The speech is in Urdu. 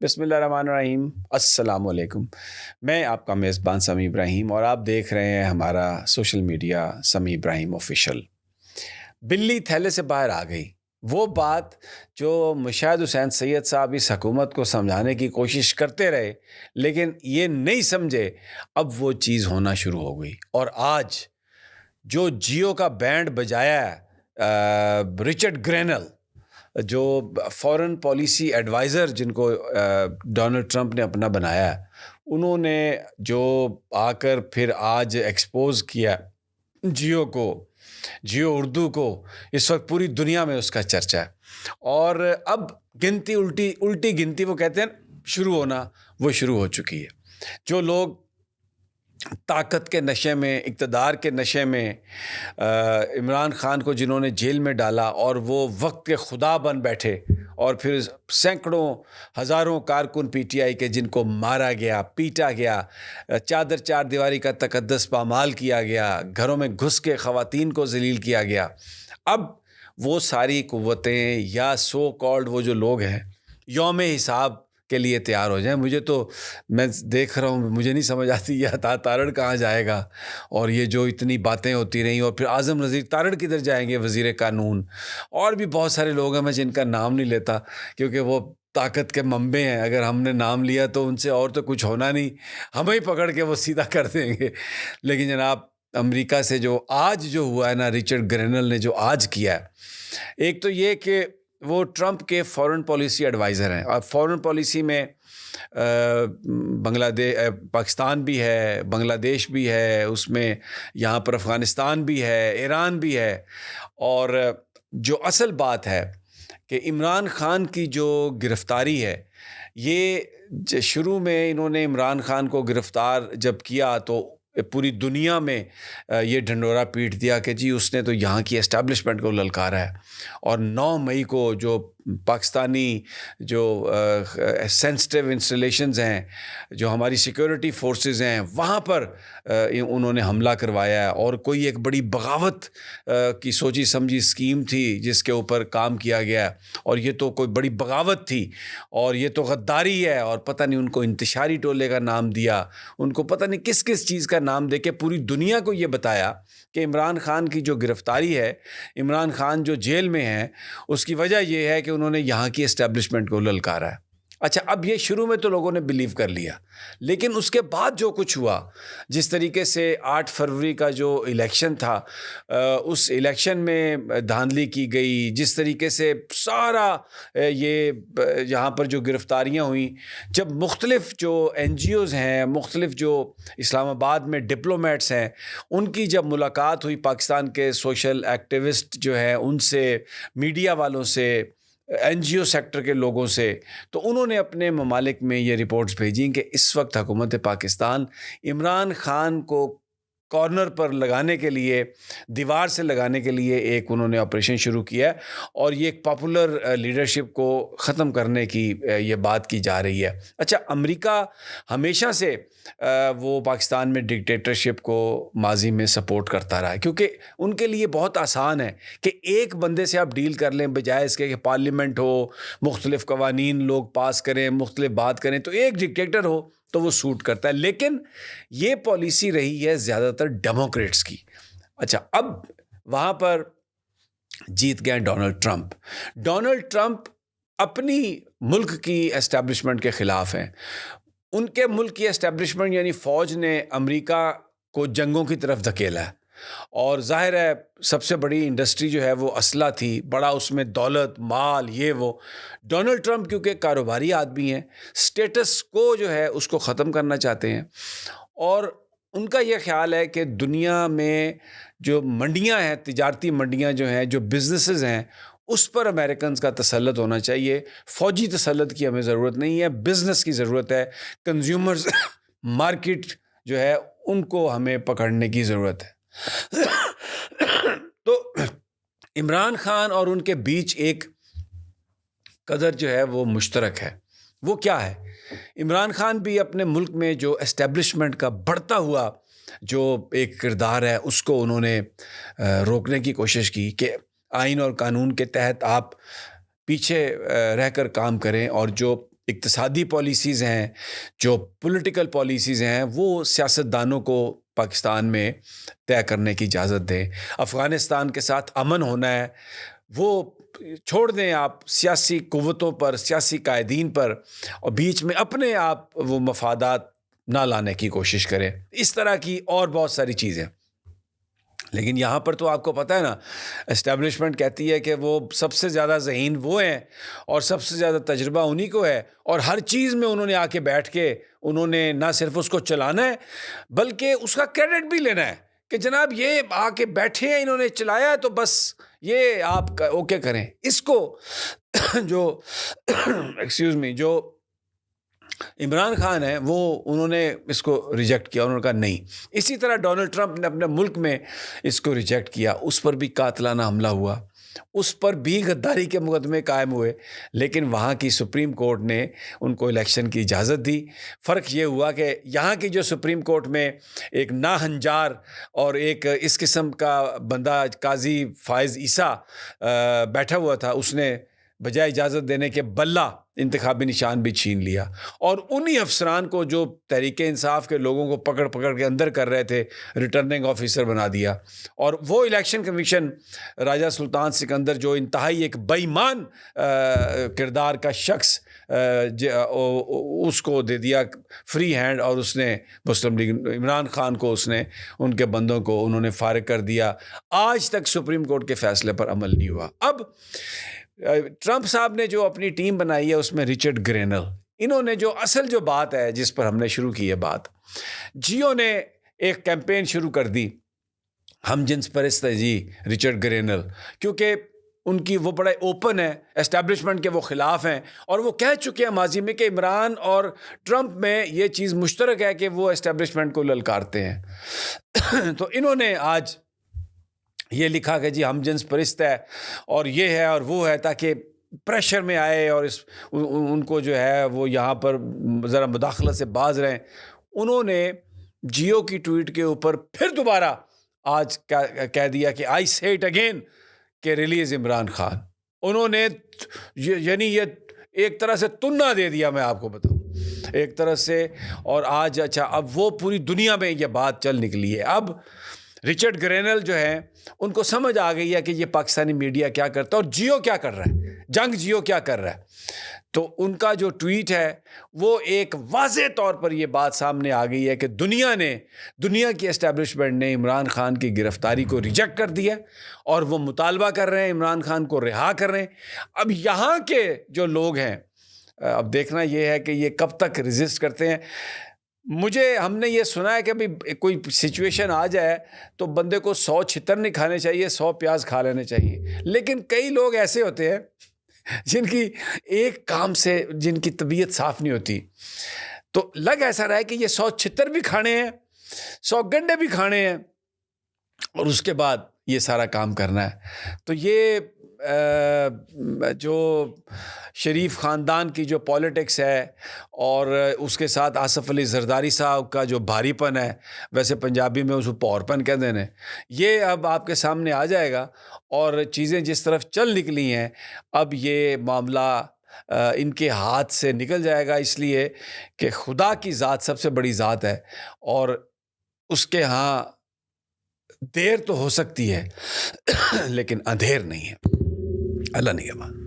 بسم اللہ الرحمن الرحیم، السلام علیکم۔ میں آپ کا میزبان سمیع ابراہیم اور آپ دیکھ رہے ہیں ہمارا سوشل میڈیا سمیع ابراہیم آفیشیل۔ بلی تھیلے سے باہر آ گئی، وہ بات جو مشاہد حسین سید صاحب اس حکومت کو سمجھانے کی کوشش کرتے رہے لیکن یہ نہیں سمجھے، اب وہ چیز ہونا شروع ہو گئی۔ اور آج جو جیو کا بینڈ بجایا ہے رچرڈ گرینل، جو فورن پالیسی ایڈوائزر جن کو ڈونلڈ ٹرمپ نے اپنا بنایا، انہوں نے جو آ کر پھر آج ایکسپوز کیا جیو کو، جیو اردو کو، اس وقت پوری دنیا میں اس کا چرچا ہے۔ اور اب گنتی الٹی گنتی وہ کہتے ہیں شروع ہونا، وہ شروع ہو چکی ہے۔ جو لوگ طاقت کے نشے میں، اقتدار کے نشے میں عمران خان کو جنہوں نے جیل میں ڈالا اور وہ وقت کے خدا بن بیٹھے، اور پھر سینکڑوں ہزاروں کارکن پی ٹی آئی کے جن کو مارا گیا، پیٹا گیا، چادر چار دیواری کا تقدس پامال کیا گیا، گھروں میں گھس کے خواتین کو ذلیل کیا گیا، اب وہ ساری قوتیں یا سو کالڈ وہ جو لوگ ہیں یوم حساب کے لیے تیار ہو جائیں۔ مجھے تو، میں دیکھ رہا ہوں، مجھے نہیں سمجھ آتی یہ عطا تارڑ کہاں جائے گا، اور یہ جو اتنی باتیں ہوتی رہیں، اور پھر اعظم نذیر تارڑ کدھر جائیں گے، وزیر قانون، اور بھی بہت سارے لوگ ہیں میں جن کا نام نہیں لیتا کیونکہ وہ طاقت کے منبع ہیں، اگر ہم نے نام لیا تو ان سے اور تو کچھ ہونا نہیں، ہمیں ہی پکڑ کے وہ سیدھا کر دیں گے۔ لیکن جناب امریکہ سے جو آج جو ہوا ہے نا، رچرڈ گرینل نے جو آج کیا ہے، ایک تو یہ کہ وہ ٹرمپ کے فورن پالیسی ایڈوائزر ہیں، اور فورن پالیسی میں پاکستان بھی ہے، بنگلہ دیش بھی ہے، اس میں یہاں پر افغانستان بھی ہے، ایران بھی ہے۔ اور جو اصل بات ہے کہ عمران خان کی جو گرفتاری ہے، یہ شروع میں انہوں نے عمران خان کو گرفتار جب کیا تو پوری دنیا میں یہ ڈھنڈورا پیٹ دیا کہ جی اس نے تو یہاں کی اسٹیبلشمنٹ کو للکارا ہے۔ اور 9 مئی کو جو پاکستانی جو سینسٹیو انسٹالیشنز ہیں، جو ہماری سیکیورٹی فورسز ہیں، وہاں پر انہوں نے حملہ کروایا ہے، اور کوئی ایک بڑی بغاوت کی سوچی سمجھی اسکیم تھی جس کے اوپر کام کیا گیا، اور یہ تو کوئی بڑی بغاوت تھی، اور یہ تو غداری ہے، اور پتہ نہیں ان کو انتشاری ٹولے کا نام دیا، ان کو پتہ نہیں کس کس چیز کا نام دے کے پوری دنیا کو یہ بتایا کہ عمران خان کی جو گرفتاری ہے، عمران خان جو جیل میں ہے، اس کی وجہ یہ ہے کہ انہوں نے یہاں کی اسٹیبلشمنٹ کو للکارا ہے۔ اچھا، اب یہ شروع میں تو لوگوں نے بلیو کر لیا، لیکن اس کے بعد جو کچھ ہوا، جس طریقے سے 8 فروری کا جو الیکشن تھا، اس الیکشن میں دھاندلی کی گئی، جس طریقے سے سارا یہ یہاں پر جو گرفتاریاں ہوئیں، جب مختلف جو این جی اوز ہیں، مختلف جو اسلام آباد میں ڈپلومیٹس ہیں، ان کی جب ملاقات ہوئی پاکستان کے سوشل ایکٹیوسٹ جو ہیں ان سے، میڈیا والوں سے، این جی او سیکٹر کے لوگوں سے، تو انہوں نے اپنے ممالک میں یہ رپورٹس بھیجیں کہ اس وقت حکومت پاکستان عمران خان کو کارنر پر لگانے کے لیے، دیوار سے لگانے کے لیے ایک انہوں نے آپریشن شروع کیا ہے، اور یہ ایک پاپولر لیڈرشپ کو ختم کرنے کی یہ بات کی جا رہی ہے۔ اچھا، امریکہ ہمیشہ سے وہ پاکستان میں ڈکٹیٹرشپ کو ماضی میں سپورٹ کرتا رہا ہے، کیونکہ ان کے لیے بہت آسان ہے کہ ایک بندے سے آپ ڈیل کر لیں، بجائے اس کے کہ پارلیمنٹ ہو، مختلف قوانین لوگ پاس کریں، مختلف بات کریں، تو ایک ڈکٹیٹر ہو تو وہ سوٹ کرتا ہے۔ لیکن یہ پالیسی رہی ہے زیادہ تر ڈیموکریٹس کی۔ اچھا، اب وہاں پر جیت گئے ڈونلڈ ٹرمپ اپنی ملک کی اسٹیبلشمنٹ کے خلاف ہیں۔ ان کے ملک کی اسٹیبلشمنٹ یعنی فوج نے امریکہ کو جنگوں کی طرف دھکیلا ہے، اور ظاہر ہے سب سے بڑی انڈسٹری جو ہے وہ اسلحہ تھی، بڑا اس میں دولت مال یہ وہ۔ ڈونلڈ ٹرمپ کیونکہ کاروباری آدمی ہیں، سٹیٹس کو جو ہے اس کو ختم کرنا چاہتے ہیں، اور ان کا یہ خیال ہے کہ دنیا میں جو منڈیاں ہیں، تجارتی منڈیاں جو ہیں، جو بزنسز ہیں، اس پر امریکنز کا تسلط ہونا چاہیے۔ فوجی تسلط کی ہمیں ضرورت نہیں ہے، بزنس کی ضرورت ہے، کنزیومرز مارکیٹ جو ہے ان کو ہمیں پکڑنے کی ضرورت ہے۔ تو عمران خان اور ان کے بیچ ایک قدر جو ہے وہ مشترک ہے۔ وہ کیا ہے؟ عمران خان بھی اپنے ملک میں جو اسٹیبلشمنٹ کا بڑھتا ہوا جو ایک کردار ہے، اس کو انہوں نے روکنے کی کوشش کی کہ آئین اور قانون کے تحت آپ پیچھے رہ کر کام کریں، اور جو اقتصادی پالیسیز ہیں، جو پولیٹیکل پالیسیز ہیں، وہ سیاستدانوں کو پاکستان میں طے کرنے کی اجازت دیں۔ افغانستان کے ساتھ امن ہونا ہے، وہ چھوڑ دیں آپ سیاسی قوتوں پر، سیاسی قائدین پر، اور بیچ میں اپنے آپ وہ مفادات نہ لانے کی کوشش کریں۔ اس طرح کی اور بہت ساری چیزیں۔ لیکن یہاں پر تو آپ کو پتہ ہے نا، اسٹیبلشمنٹ کہتی ہے کہ وہ سب سے زیادہ ذہین وہ ہیں اور سب سے زیادہ تجربہ انہی کو ہے، اور ہر چیز میں انہوں نے آ کے بیٹھ کے انہوں نے نہ صرف اس کو چلانا ہے بلکہ اس کا کریڈٹ بھی لینا ہے کہ جناب یہ آ کے بیٹھے ہیں، انہوں نے چلایا تو بس یہ آپ اوکے کریں۔ اس کو جو جو عمران خان ہے وہ انہوں نے اس کو ریجیکٹ کیا، انہوں نے کہا نہیں۔ اسی طرح ڈونلڈ ٹرمپ نے اپنے ملک میں اس کو ریجیکٹ کیا، اس پر بھی قاتلانہ حملہ ہوا، اس پر بھی غداری کے مقدمے قائم ہوئے، لیکن وہاں کی سپریم کورٹ نے ان کو الیکشن کی اجازت دی۔ فرق یہ ہوا کہ یہاں کی جو سپریم کورٹ میں ایک ناہنجار اور ایک اس قسم کا بندہ قاضی فائز عیسیٰ بیٹھا ہوا تھا، اس نے بجائے اجازت دینے کے بلہ انتخابی نشان بھی چھین لیا، اور انہی افسران کو جو تحریک انصاف کے لوگوں کو پکڑ پکڑ کے اندر کر رہے تھے ریٹرننگ آفیسر بنا دیا۔ اور وہ الیکشن کمیشن راجہ سلطان سکندر جو انتہائی ایک بے ایمان کردار کا شخص، اس کو دے دیا فری ہینڈ، اور اس نے مسلم لیگ عمران خان کو، اس نے ان کے بندوں کو انہوں نے فارغ کر دیا۔ آج تک سپریم کورٹ کے فیصلے پر عمل نہیں ہوا۔ اب ٹرمپ صاحب نے جو اپنی ٹیم بنائی ہے اس میں رچرڈ گرینل، انہوں نے جو اصل جو بات ہے جس پر ہم نے شروع کی ہے بات، جیو نے ایک کیمپین شروع کر دی، ہم جنس پرست ہے جی رچرڈ گرینل، کیونکہ ان کی وہ بڑے اوپن ہے، اسٹیبلشمنٹ کے وہ خلاف ہیں، اور وہ کہہ چکے ہیں ماضی میں کہ عمران اور ٹرمپ میں یہ چیز مشترک ہے کہ وہ اسٹیبلشمنٹ کو للکارتے ہیں۔ تو انہوں نے آج یہ لکھا کہ جی ہم جنس پرست ہے اور یہ ہے اور وہ ہے، تاکہ پریشر میں آئے اور ان کو جو ہے وہ یہاں پر ذرا مداخلت سے باز رہیں۔ انہوں نے جیو کی ٹویٹ کے اوپر پھر دوبارہ آج کہہ دیا کہ آئی سے اٹ اگین کہ ریلیز عمران خان۔ انہوں نے یعنی یہ ایک طرح سے تنہ دے دیا، میں آپ کو بتاؤں ایک طرح سے، اور آج اچھا اب وہ پوری دنیا میں یہ بات چل نکلی ہے۔ اب رچرڈ گرینل جو ہیں ان کو سمجھ آ گئی ہے کہ یہ پاکستانی میڈیا کیا کرتا ہے اور جیو کیا کر رہا ہے، جنگ جیو کیا کر رہا ہے۔ تو ان کا جو ٹویٹ ہے وہ ایک واضح طور پر یہ بات سامنے آ گئی ہے کہ دنیا کی اسٹیبلشمنٹ نے عمران خان کی گرفتاری کو ریجیکٹ کر دیا، اور وہ مطالبہ کر رہے ہیں عمران خان کو رہا کر رہے ہیں۔ اب یہاں کے جو لوگ ہیں، اب دیکھنا یہ ہے کہ یہ کب تک ریزسٹ کرتے ہیں۔ ہم نے یہ سنا ہے کہ بھی کوئی سچویشن آ جائے تو بندے کو 100 چھتر نہیں کھانے چاہیے، 100 پیاز کھا لینے چاہیے، لیکن کئی لوگ ایسے ہوتے ہیں جن کی ایک کام سے جن کی طبیعت صاف نہیں ہوتی، تو لگ ایسا رہا ہے کہ یہ 100 چھتر بھی کھانے ہیں، 100 گنڈے بھی کھانے ہیں، اور اس کے بعد یہ سارا کام کرنا ہے۔ تو یہ جو شریف خاندان کی جو پالیٹکس ہے، اور اس کے ساتھ آصف علی زرداری صاحب کا جو بھاری پن ہے، ویسے پنجابی میں اس کو پور پن کہہ دینے، یہ اب آپ کے سامنے آ جائے گا، اور چیزیں جس طرف چل نکلی ہیں اب یہ معاملہ ان کے ہاتھ سے نکل جائے گا، اس لیے کہ خدا کی ذات سب سے بڑی ذات ہے، اور اس کے ہاں دیر تو ہو سکتی ہے لیکن اندھیر نہیں ہے۔ اللہ نگہبان۔